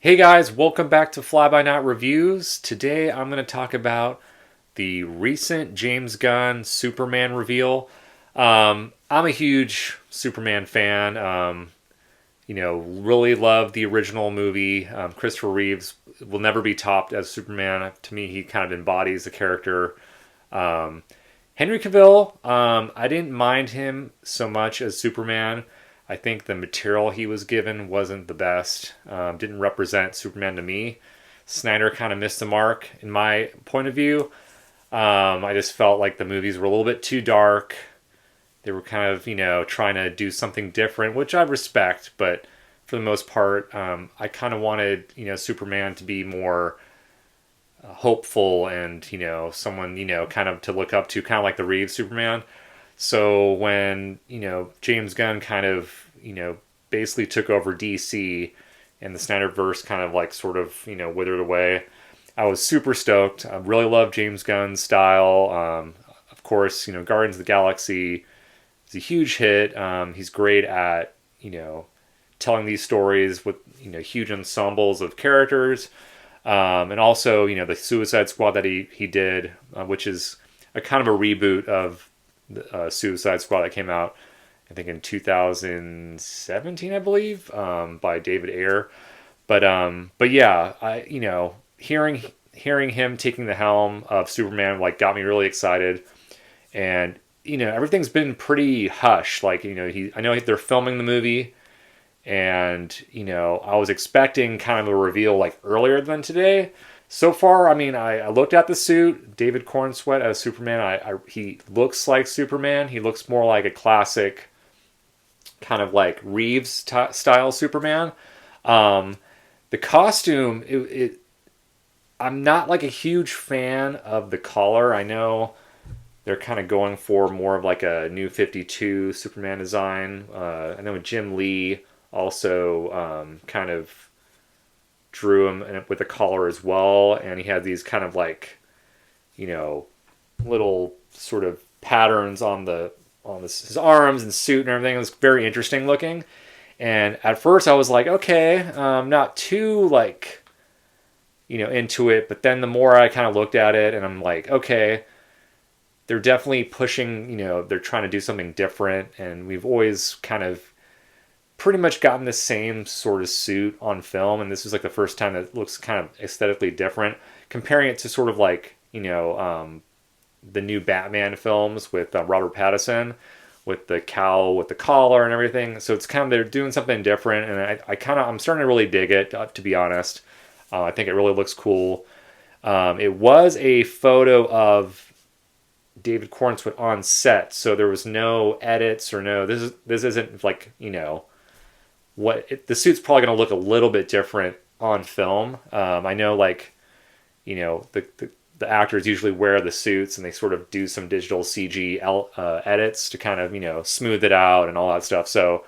Hey guys, welcome back to Fly By Night Reviews. Today I'm going to talk about the recent James Gunn Superman reveal. I'm a huge Superman fan. Really love the original movie. Christopher Reeves will never be topped as Superman. To me, he kind of embodies the character. Um, Henry Cavill, I didn't mind him so much as Superman. I think the material he was given wasn't the best. Didn't represent Superman to me. Snyder kind of missed the mark in my point of view. I just felt like the movies were a little bit too dark. They were kind of, trying to do something different, which I respect, but for the most part, I kind of wanted, Superman to be more hopeful and, someone, kind of to look up to, kind of like the Reeves Superman. So when, James Gunn kind of, basically took over DC and the Snyderverse kind of like sort of, withered away, I was super stoked. I really love James Gunn's style. Of course, Guardians of the Galaxy is a huge hit. He's great at, telling these stories with, huge ensembles of characters. And also, the Suicide Squad that he did, which is a kind of a reboot of the Suicide Squad that came out, I think in 2017, I believe, by David Ayer. But yeah, hearing him taking the helm of Superman like got me really excited, and everything's been pretty hush. Like I know they're filming the movie, and I was expecting kind of a reveal like earlier than today. So far, I mean, I looked at the suit. David Corenswet as Superman. He looks like Superman. He looks more like a classic, kind of like Reeves style Superman. The costume, I'm not like a huge fan of the collar. I know they're kind of going for more of like a New 52 Superman design. I know Jim Lee also kind of drew him with a collar as well, and he had these kind of like, little sort of patterns on his arms and suit and everything. It was very interesting looking. And at first I was like, okay, not too like, into it. But then the more I kind of looked at it, and I'm like, okay, they're definitely pushing, they're trying to do something different. And we've always kind of pretty much gotten the same sort of suit on film, and this is like the first time that it looks kind of aesthetically different. Comparing it to sort of like the new Batman films with Robert Pattinson, with the cowl, with the collar and everything. So it's kind of they're doing something different, and I'm starting to really dig it. To be honest, I think it really looks cool. It was a photo of David Corenswet on set, so there was no edits or no. This isn't like the suit's probably going to look a little bit different on film. I know, like, the actors usually wear the suits and they sort of do some digital CG edits to kind of smooth it out and all that stuff. So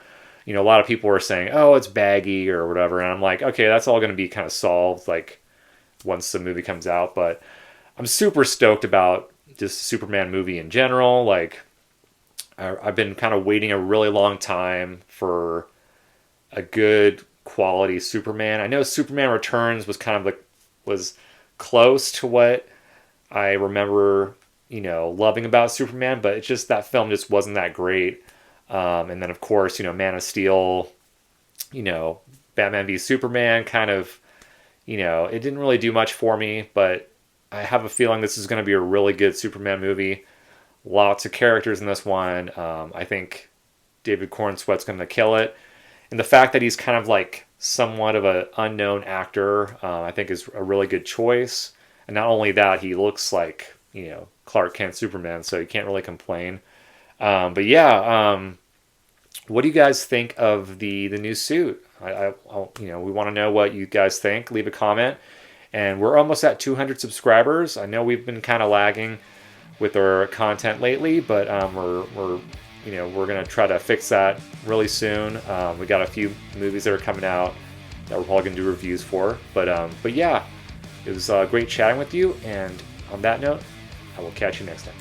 a lot of people are saying, oh, it's baggy or whatever, and I'm like, okay, that's all going to be kind of solved like once the movie comes out. But I'm super stoked about just the Superman movie in general. Like, I've been kind of waiting a really long time for a good quality Superman. I know Superman Returns was kind of like was close to what I remember, loving about Superman, but it's just that film just wasn't that great. And then of course, Man of Steel, Batman v Superman kind of, it didn't really do much for me, but I have a feeling this is going to be a really good Superman movie. Lots of characters in this one. I think David Corenswet's going to kill it. And the fact that he's kind of like somewhat of an unknown actor, I think is a really good choice. And not only that, he looks like, Clark Kent Superman, so you can't really complain. But yeah, what do you guys think of the new suit? We want to know what you guys think. Leave a comment. And we're almost at 200 subscribers. I know we've been kind of lagging with our content lately, but we're going to try to fix that really soon. We got a few movies that are coming out that we're probably going to do reviews for. But yeah, it was great chatting with you. And on that note, I will catch you next time.